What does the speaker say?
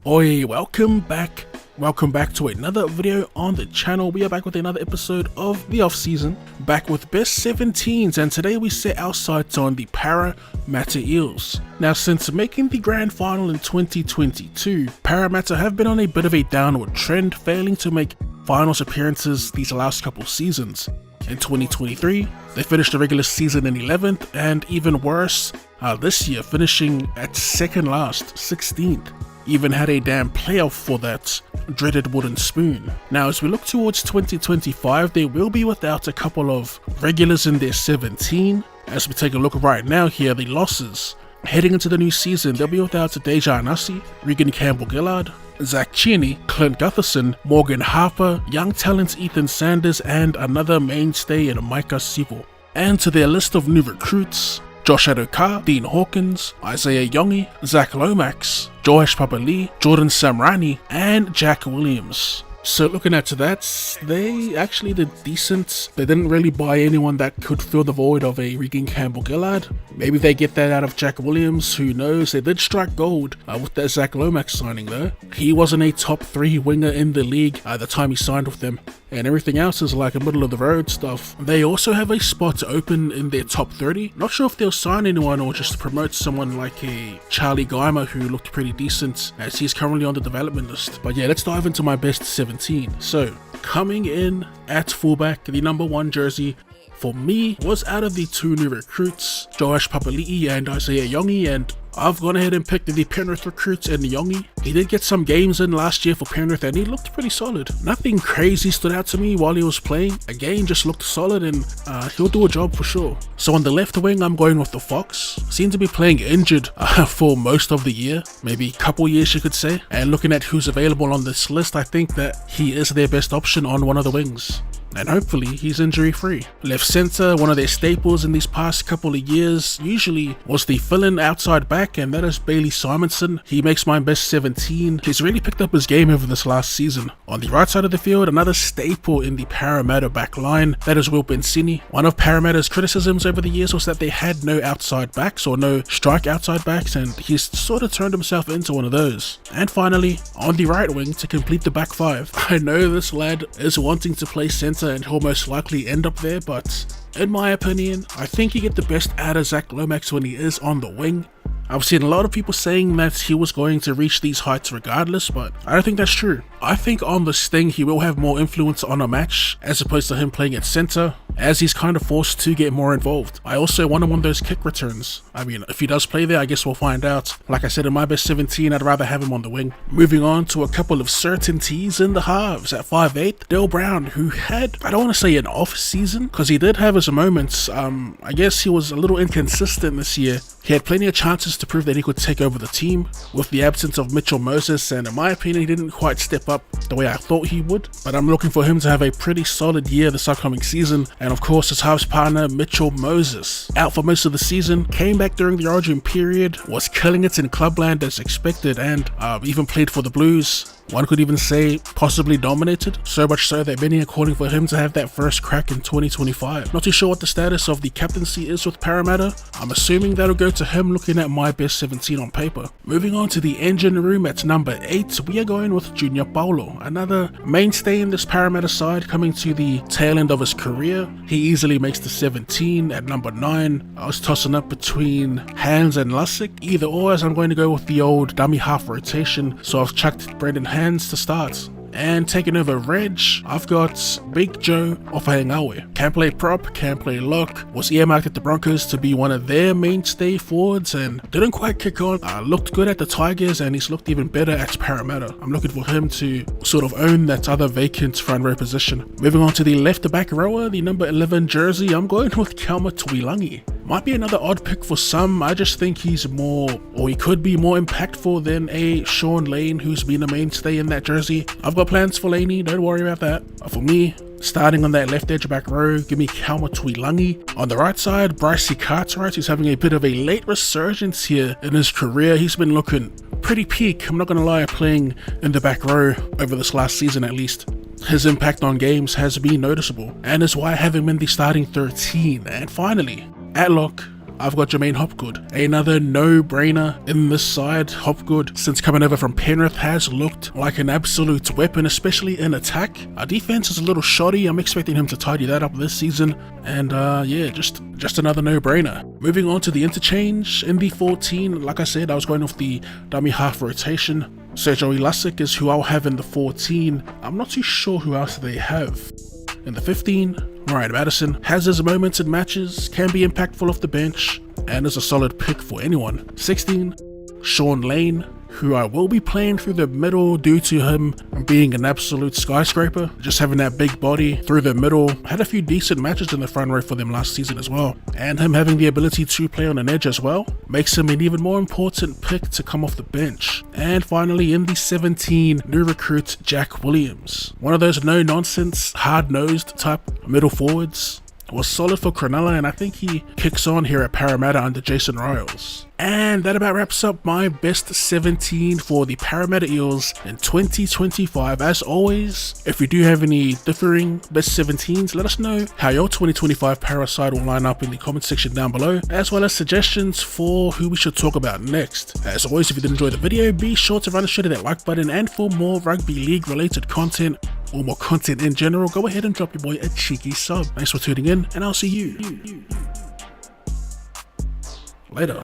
Oi, welcome back to another video on the channel. We are back with another episode of the off season, back with best 17s, and today we set our sights on the Parramatta Eels. Now, since making the grand final in 2022, Parramatta have been on a bit of a downward trend, failing to make finals appearances these last couple seasons. In 2023, they finished the regular season in 11th, and even worse, this year finishing at second last, 16th. Even had a damn playoff for that dreaded wooden spoon. Now, as we look towards 2025, they will be without a couple of regulars in their 17. As we take a look right now here, the losses. Heading into the new season, they'll be without Deja Anasi, Regan Campbell-Gillard, Zach Cheney, Clint Gutherson, Morgan Harper, young talents Ethan Sanders, and another mainstay in Micah Sivo. And to their list of new recruits, Josh Adokar, Dean Hawkins, Isaiah Yongi, Zach Lomax, Joash Papali, Jordan Samrani, and Jack Williams. So looking at that, they actually did decent. They didn't really buy anyone that could fill the void of a Regan Campbell-Gillard. Maybe they get that out of Jack Williams, who knows. They did strike gold with that Zach Lomax signing though. He wasn't a top 3 winger in the league at the time he signed with them, and everything else is like a middle of the road stuff. They also have a spot open in their top 30. Not sure if they'll sign anyone or just promote someone like a Charlie Geimer, who looked pretty decent, as he's currently on the development list. But yeah, let's dive into my best 17. So, coming in at fullback, the number 1 jersey for me was out of the 2 new recruits, Joash Papali'i and Isaiah Yongi, and I've gone ahead and picked the Penrith recruits and Yongi. He did get some games in last year for Penrith and he looked pretty solid. Nothing crazy stood out to me while he was playing. Again, just looked solid, and he'll do a job for sure. So on the left wing, I'm going with the Fox. Seemed to be playing injured for most of the year, maybe a couple years you could say. And looking at who's available on this list, I think that he is their best option on one of the wings. And hopefully he's injury free. Left centre, one of their staples in these past couple of years, usually was the fill-in outside back, and that is Bailey Simonson. He makes my best 17. He's really picked up his game over this last season. On the right side of the field, another staple in the Parramatta back line, that is Will Bensini. One of Parramatta's criticisms over the years was that they had no outside backs or no strike outside backs, and he's sort of turned himself into one of those. And finally, on the right wing to complete the back 5. I know this lad is wanting to play centre and he'll most likely end up there, but in my opinion, I think you get the best out of Zach Lomax when he is on the wing. I've seen a lot of people saying that he was going to reach these heights regardless, but I don't think that's true. I think on this thing he will have more influence on a match as opposed to him playing at centre, as he's kind of forced to get more involved. I also want him on those kick returns. I mean, if he does play there, I guess we'll find out. Like I said, in my best 17, I'd rather have him on the wing. Moving on to a couple of certainties in the halves. At 5'8", Dale Brown, who had, I don't want to say an off season, because he did have his moments. I guess he was a little inconsistent this year. He had plenty of chances to prove that he could take over the team with the absence of Mitchell Moses, and in my opinion, he didn't quite step up the way I thought he would. But I'm looking for him to have a pretty solid year this upcoming season, and of course his halves partner Mitchell Moses, out for most of the season, came back during the origin period, was killing it in clubland as expected, and even played for the Blues. One could even say possibly dominated, so much so that many are calling for him to have that first crack in 2025. Not too sure what the status of the captaincy is with Parramatta. I'm assuming that'll go to him, looking at my best 17 on paper. Moving on to the engine room at number 8, we are going with Junior Paulo, another mainstay in this Parramatta side, coming to the tail end of his career. He easily makes the 17. At number 9, I was tossing up between Hands and Lussick, either or, as I'm going to go with the old dummy half rotation, so I've chucked Brendan Hands to start. And taking over Reg, I've got Big Joe Ofahengawe. Can play prop, can play lock, was earmarked at the Broncos to be one of their mainstay forwards and didn't quite kick on. Looked good at the Tigers and he's looked even better at Parramatta. I'm looking for him to sort of own that other vacant front row position. Moving on to the left back rower, the number 11 jersey, I'm going with Kelma Tuilangi. Might be another odd pick for some. I just think he's more, or he could be more impactful than a Sean Lane, who's been a mainstay in that jersey. I've got plans for Laney, don't worry about that. But for me, starting on that left edge back row, give me Kelma Tuilangi. On the right side, Brycey Cartwright, who's having a bit of a late resurgence here in his career. He's been looking pretty peak, I'm not going to lie, playing in the back row over this last season at least. His impact on games has been noticeable, and is why I have him in the starting 13. And finally, at lock, I've got Jermaine Hopgood. Another no-brainer in this side. Hopgood, since coming over from Penrith, has looked like an absolute weapon, especially in attack. Our defense is a little shoddy. I'm expecting him to tidy that up this season. And yeah, just another no-brainer. Moving on to the interchange. In the 14, like I said, I was going off the dummy half rotation. Sergio Ilasic is who I'll have in the 14. I'm not too sure who else they have. In the 15, Ryan Madison has his moments in matches, can be impactful off the bench, and is a solid pick for anyone. 16, Sean Lane, who I will be playing through the middle due to him being an absolute skyscraper. Just having that big body through the middle. Had a few decent matches in the front row for them last season as well. And him having the ability to play on an edge as well makes him an even more important pick to come off the bench. And finally, in the 17, new recruit Jack Williams. One of those no-nonsense, hard-nosed type middle forwards. Was solid for Cronulla, and I think he kicks on here at Parramatta under Jason Riles. And that about wraps up my best 17 for the Parramatta Eels in 2025. As always, if you do have any differing best 17s, let us know how your 2025 Para side will line up in the comment section down below, as well as suggestions for who we should talk about next. As always, if you did enjoy the video, be sure to run straight to that like button, and for more rugby league related content, or more content in general, go ahead and drop your boy a cheeky sub. Thanks for tuning in, and I'll see you later.